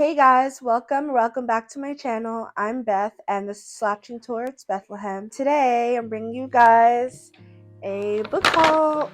Hey guys, welcome back to my channel. I'm Beth and this is Slouching Towards Bethlehem. Today I'm bringing you guys a book haul.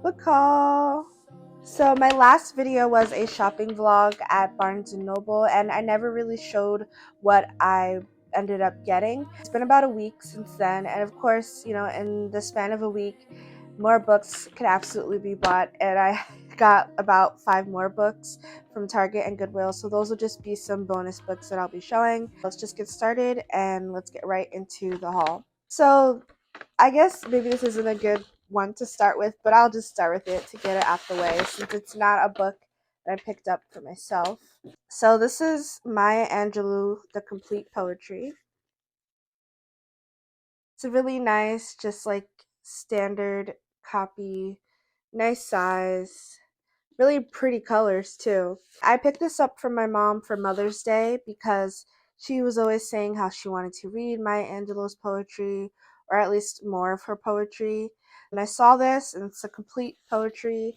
Book haul. So my last video was a shopping vlog at Barnes & Noble and I never really showed what I ended up getting. It's been about a week since then, and of course, in the span of a week, more books could absolutely be bought, and I got about 5 more books from Target and Goodwill, so those will just be some bonus books that I'll be showing. Let's just get started and let's get right into the haul. So I guess maybe this isn't a good one to start with, but I'll just start with it to get it out the way since it's not a book that I picked up for myself. So this is Maya Angelou, The Complete Poetry. It's a really nice, just like standard copy, nice size, really pretty colors too. I picked this up from my mom for Mother's Day because she was always saying how she wanted to read Maya Angelou's poetry, or at least more of her poetry. And I saw this, and it's a complete poetry.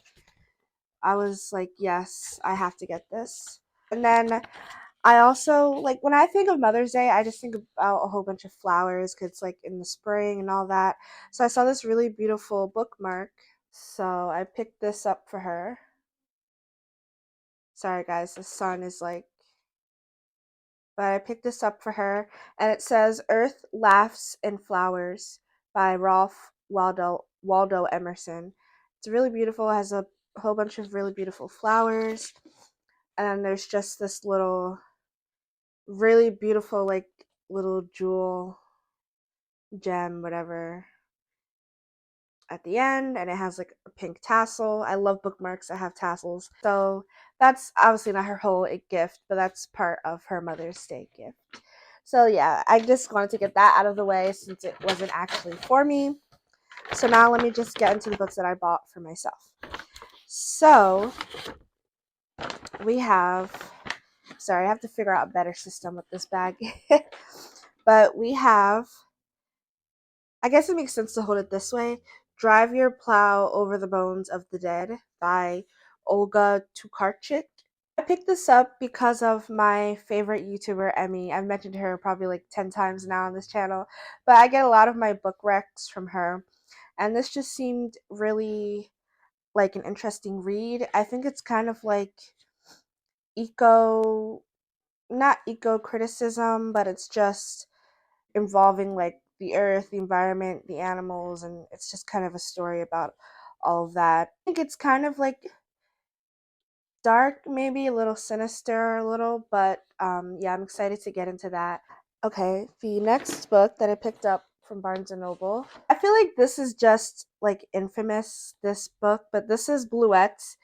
I was like, yes, I have to get this. And then I also, like, when I think of Mother's Day, I just think about a whole bunch of flowers because it's like in the spring and all that. So I saw this really beautiful bookmark. So I picked this up for her. Sorry guys, the sun is like, but I picked this up for her, and it says Earth Laughs in Flowers by Ralph Waldo Emerson. It's really beautiful. It has a whole bunch of really beautiful flowers, and then there's just this little really beautiful like little jewel gem whatever at the end, and it has like a pink tassel. I love bookmarks that have tassels. So that's obviously not her whole gift, but that's part of her Mother's Day gift. So yeah, I just wanted to get that out of the way since it wasn't actually for me. So now let me just get into the books that I bought for myself. So we have, sorry, I have to figure out a better system with this bag. But we have, I guess it makes sense to hold it this way. Drive Your Plow Over the Bones of the Dead by Olga Tokarczuk. I picked this up because of my favorite YouTuber, Emmy. I've mentioned her probably like 10 times now on this channel, but I get a lot of my book recs from her. And this just seemed really like an interesting read. I think it's kind of like eco, not eco criticism, but it's just involving like the earth, the environment, the animals, and it's just kind of a story about all of that. I think it's kind of like dark, maybe a little sinister, a little, but yeah, I'm excited to get into that. Okay, the next book that I picked up from Barnes and Noble. I feel like this is just like infamous, this book, but this is Bluets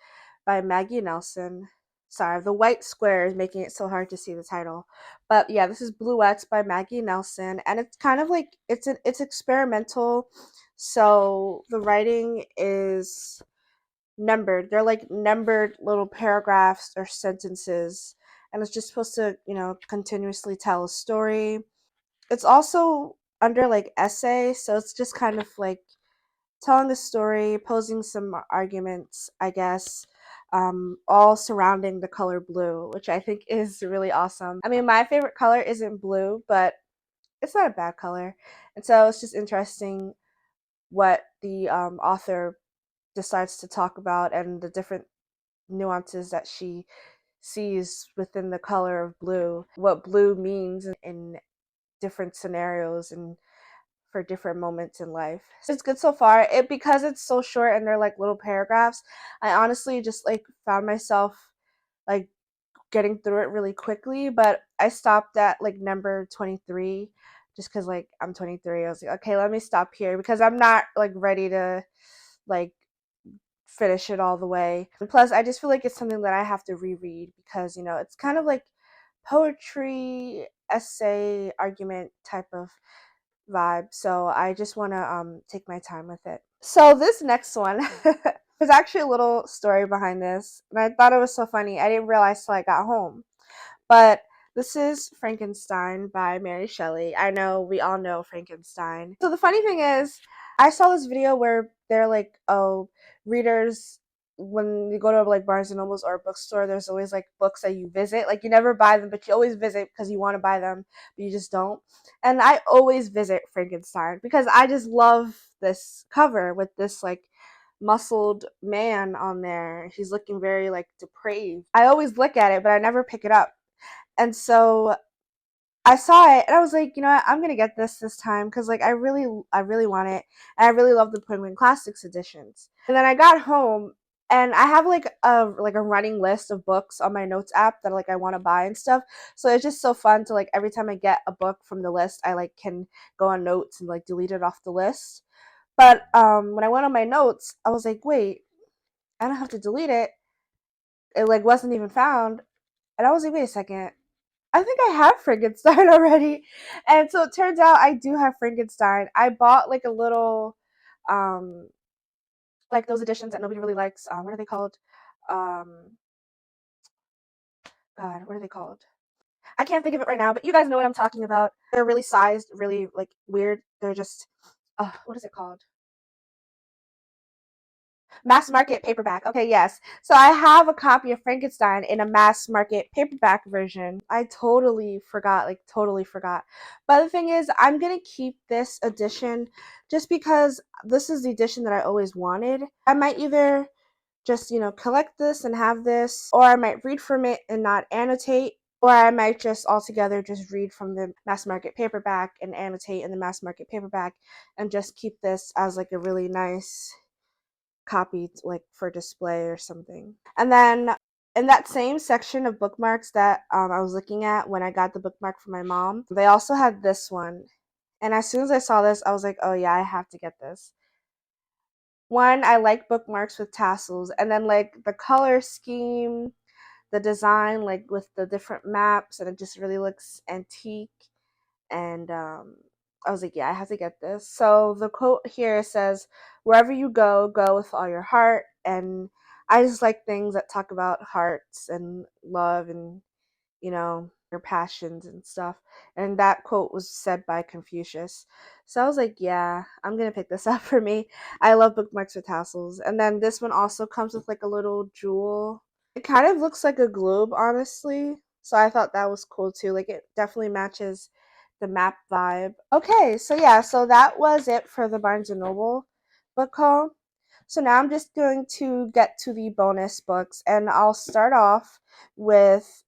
by Maggie Nelson. Sorry, the white square is making it so hard to see the title. But yeah, this is Bluets by Maggie Nelson, and it's kind of like it's experimental. So the writing is numbered. They're like numbered little paragraphs or sentences, and it's just supposed to, continuously tell a story. It's also under like essay, so it's just kind of like telling a story, posing some arguments, I guess, all surrounding the color blue, which I think is really awesome. I mean, my favorite color isn't blue, but it's not a bad color. And so it's just interesting what the author decides to talk about and the different nuances that she sees within the color of blue, what blue means in different scenarios and for different moments in life. So it's good so far. It because it's so short and they're like little paragraphs, I honestly just like found myself like getting through it really quickly, but I stopped at like number 23 just cuz like I'm 23. I was like, okay, let me stop here because I'm not like ready to like finish it all the way. And plus, I just feel like it's something that I have to reread because, it's kind of like poetry, essay, argument type of vibe. So I just want to take my time with it. So this next one, there's actually a little story behind this, and I thought it was so funny. I didn't realize till I got home. But this is Frankenstein by Mary Shelley. I know we all know Frankenstein. So the funny thing is, I saw this video where they're like, oh, readers when you go to like Barnes and Nobles or a bookstore, there's always like books that you visit. Like you never buy them, but you always visit because you want to buy them, but you just don't. And I always visit Frankenstein because I just love this cover with this like muscled man on there. He's looking very like depraved. I always look at it, but I never pick it up. And so I saw it and I was like, you know what, I'm gonna get this time because like I really want it, and I really love the Penguin Classics editions. And then I got home and I have like a running list of books on my notes app that like I want to buy and stuff. So it's just so fun to like every time I get a book from the list, I like can go on notes and like delete it off the list. But when I went on my notes, I was like, wait, I don't have to delete it. It like wasn't even found, and I was like, wait a second, I think I have Frankenstein already. And so it turns out I do have Frankenstein. I bought like a little, um, like those editions that nobody really likes. What are they called? Um, God, what are they called? I can't think of it right now, but you guys know what I'm talking about. They're really sized, really like weird. They're just, what is it called? Mass market paperback. Okay, yes. So I have a copy of Frankenstein in a mass market paperback version. I totally forgot, like totally forgot. But the thing is, I'm gonna keep this edition just because this is the edition that I always wanted. I might either just, collect this and have this, or I might read from it and not annotate, or I might just altogether just read from the mass market paperback and annotate in the mass market paperback and just keep this as like a really nice copy like for display or something. And then in that same section of bookmarks that I was looking at when I got the bookmark from my mom, they also had this one. And as soon as I saw this, I was like, oh yeah, I have to get this. One, I like bookmarks with tassels, and then like the color scheme, the design, like with the different maps, and it just really looks antique. And I was like, yeah, I have to get this. So the quote here says, "Wherever you go, go with all your heart." And I just like things that talk about hearts and love and your passions and stuff. And that quote was said by Confucius. So I was like, yeah, I'm gonna pick this up for me. I love bookmarks with tassels. And then this one also comes with like a little jewel. It kind of looks like a globe, honestly. So I thought that was cool too. Like it definitely matches the map vibe. Okay, so yeah, so that was it for the Barnes and Noble book haul. So now I'm just going to get to the bonus books, and I'll start off with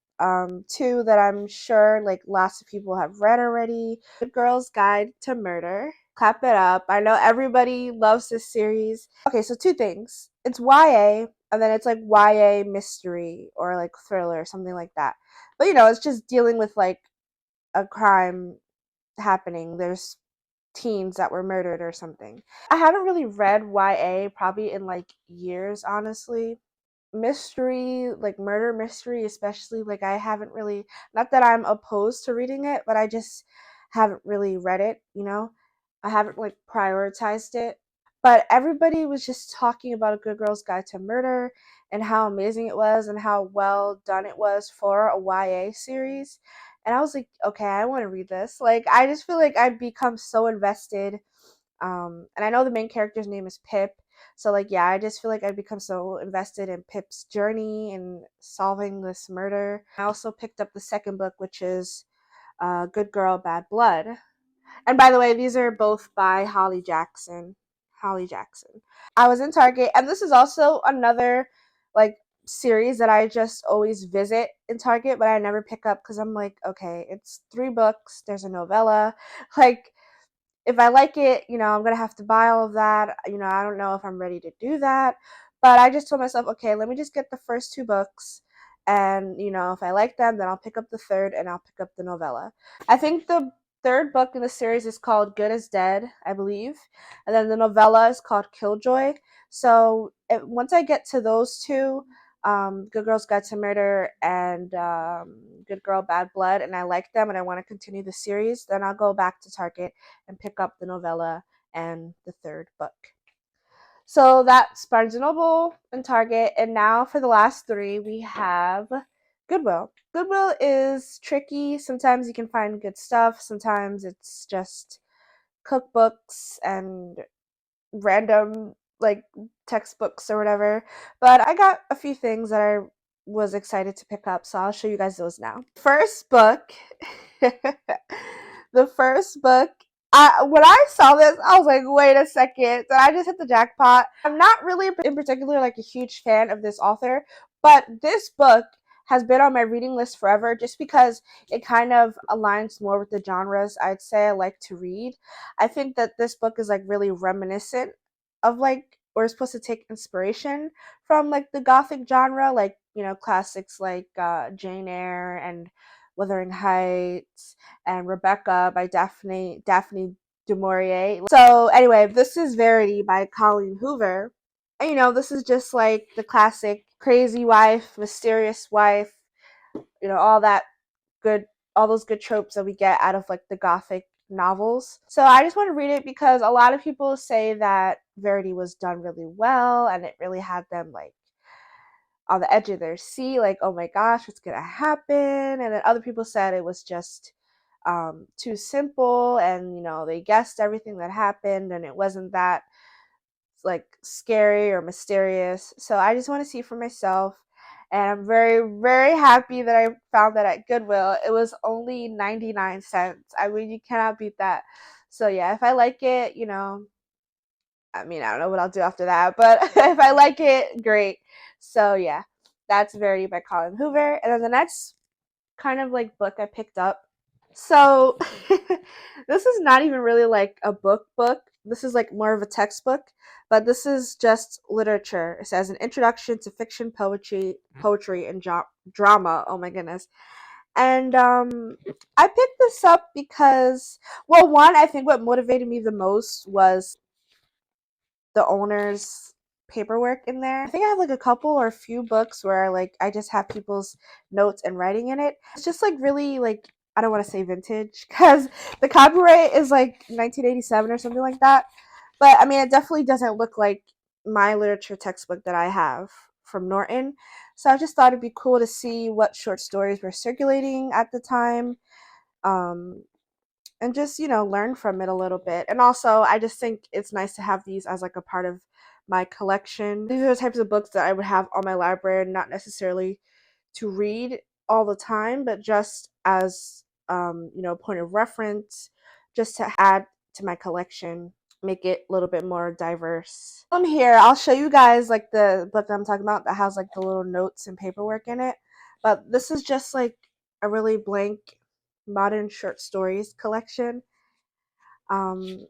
two that I'm sure like lots of people have read already. Good Girl's Guide to Murder. Clap it up. I know everybody loves this series. Okay, so two things. It's YA, and then it's like YA mystery or like thriller, something like that. But it's just dealing with like a crime happening. There's teens that were murdered or something. I haven't really read YA probably in like years, honestly. Mystery, like murder mystery, especially, like I haven't really, not that I'm opposed to reading it, but I just haven't really read it. I haven't like prioritized it. But everybody was just talking about A Good Girl's Guide to Murder and how amazing it was and how well done it was for a YA series. And I was like, okay, I want to read this. Like, I just feel like I've become so invested. And I know the main character's name is Pip. So, like, yeah, I just feel like I've become so invested in Pip's journey in solving this murder. I also picked up the second book, which is Good Girl, Bad Blood. And by the way, these are both by Holly Jackson. Holly Jackson. I was in Target, and this is also another like series that I just always visit in Target, but I never pick up because I'm like, okay, it's 3 books. There's a novella. Like, if I like it, I'm gonna have to buy all of that. I don't know if I'm ready to do that. But I just told myself, okay, let me just get the first 2 books. And, if I like them, then I'll pick up the third and I'll pick up the novella. I think the third book in the series is called Good as Dead, I believe. And then the novella is called Killjoy. So once I get to those two, Good Girls Guide to Murder and Good Girl Bad Blood, and I like them and I want to continue the series, then I'll go back to Target and pick up the novella and the third book. So that's Barnes& and Noble and Target. And now for the last 3, we have Goodwill. Goodwill is tricky. Sometimes you can find good stuff. Sometimes it's just cookbooks and random like textbooks or whatever. But I got a few things that I was excited to pick up, so I'll show you guys those now. First book, the first book. When I saw this, I was like, wait a second, did I just hit the jackpot? I'm not really in particular like a huge fan of this author, but this book has been on my reading list forever just because it kind of aligns more with the genres I'd say I like to read. I think that this book is like really reminiscent of like, or is supposed to take inspiration from like the gothic genre, like, you know, classics like Jane Eyre and Wuthering Heights and Rebecca by Daphne du Maurier. So anyway, this is Verity by Colleen Hoover. And, you know, this is just like the classic crazy wife, mysterious wife, you know, good all those good tropes that we get out of like the gothic novels. So I just want to read it because a lot of people say that Verity was done really well and it really had them like on the edge of their seat, like, oh my gosh, what's gonna happen? And then other people said it was just too simple, and you know, they guessed everything that happened and it wasn't that like scary or mysterious. So I just want to see for myself. And I'm very, very happy that I found that at Goodwill. It was only 99 cents. I mean, you cannot beat that. So yeah, if I like it, you know, I mean, I don't know what I'll do after that, but if I like it, great. So yeah, that's Verity by Colin Hoover. And then the next kind of like book I picked up. So this is not even really like a book. This is like more of a textbook, but this is just literature. It says an introduction to fiction, poetry, and drama. Oh my goodness. And I picked this up because, well, one, I think what motivated me the most was the owner's paperwork in there. I think I have like a couple or a few books where like I just have people's notes and writing in it. It's just like really like, I don't want to say vintage because the copyright is like 1987 or something like that. But I mean, it definitely doesn't look like my literature textbook that I have from Norton. So I just thought it'd be cool to see what short stories were circulating at the time. Um, and just, you know, learn from it a little bit. And also, I just think it's nice to have these as like a part of my collection. These are the types of books that I would have on my library, not necessarily to read all the time, but just as you know, point of reference, just to add to my collection, make it a little bit more diverse. Here, I'll show you guys like the book that I'm talking about that has like the little notes and paperwork in it. But this is just like a really blank modern short stories collection. Um,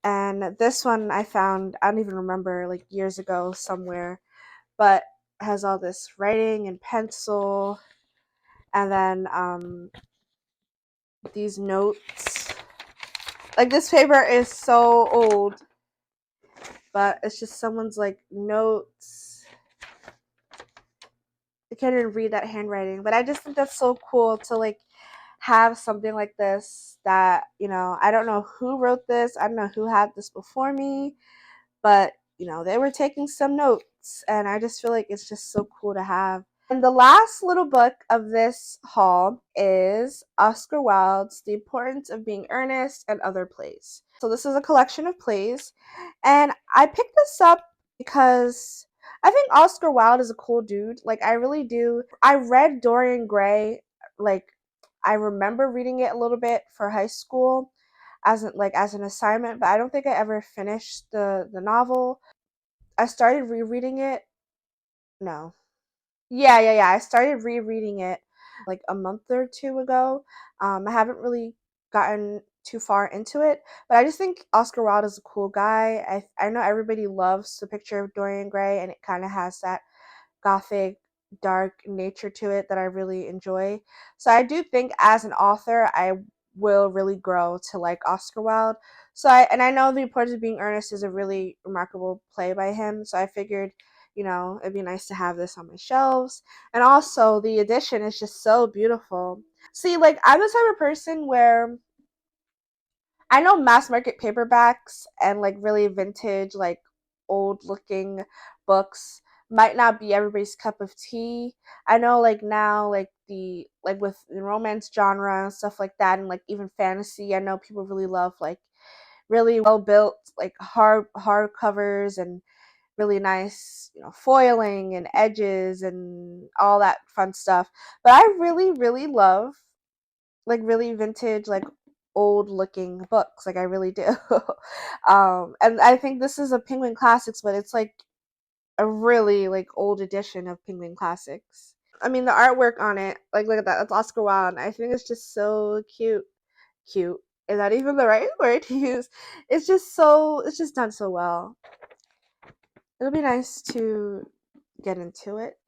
and this one I found, I don't even remember, like years ago somewhere, but has all this writing and pencil, and then these notes. Like this paper is so old, but it's just someone's like notes. I can't even read that handwriting, but I just think that's so cool to like have something like this that, you know, I don't know who wrote this, I don't know who had this before me, but you know, they were taking some notes, and I just feel like it's just so cool to have. And the last little book of this haul is Oscar Wilde's The Importance of Being Earnest and Other Plays. So this is a collection of plays, and I picked this up because I think Oscar Wilde is a cool dude. Like, I really do. I read Dorian Gray, like, I remember reading it a little bit for high school as an assignment, but I don't think I ever finished the novel. I started rereading it. No. Yeah. I started rereading it like a month or two ago. I haven't really gotten too far into it, but I just think Oscar Wilde is a cool guy. I know everybody loves the picture of Dorian Gray, and it kind of has that gothic, dark nature to it that I really enjoy. So I do think as an author, I will really grow to like Oscar Wilde. I know The Importance of Being Earnest is a really remarkable play by him. So I figured, you know, it'd be nice to have this on my shelves. And also the edition is just so beautiful. See, like I'm the type of person where I know mass market paperbacks and like really vintage, like old looking books might not be everybody's cup of tea. I know like now like the like with the romance genre and stuff like that, and like even fantasy, I know people really love like really well built like hard covers and really nice, foiling and edges and all that fun stuff. But I really, really love like really vintage, like old looking books. Like I really do. And I think this is a Penguin Classics, but it's like a really like old edition of Penguin Classics. I mean, the artwork on it, like look at that, that's Oscar Wilde. I think it's just so cute. Cute. Is that even the right word to use? It's just done so well. It'll be nice to get into it.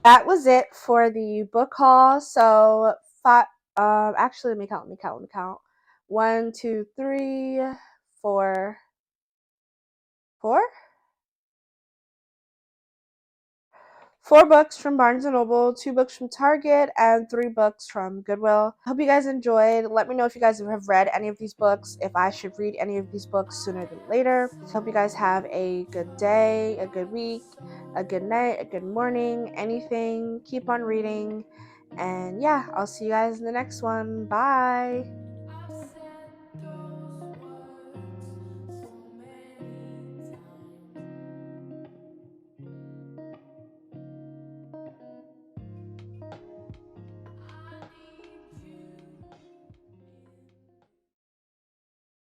That was it for the book haul. So, actually, let me count. One, two, three, four, four? Four books from Barnes and Noble, two books from Target, and three books from Goodwill. I hope you guys enjoyed. Let me know if you guys have read any of these books, if I should read any of these books sooner than later. Hope you guys have a good day, a good week, a good night, a good morning, anything. Keep on reading. And yeah, I'll see you guys in the next one. Bye.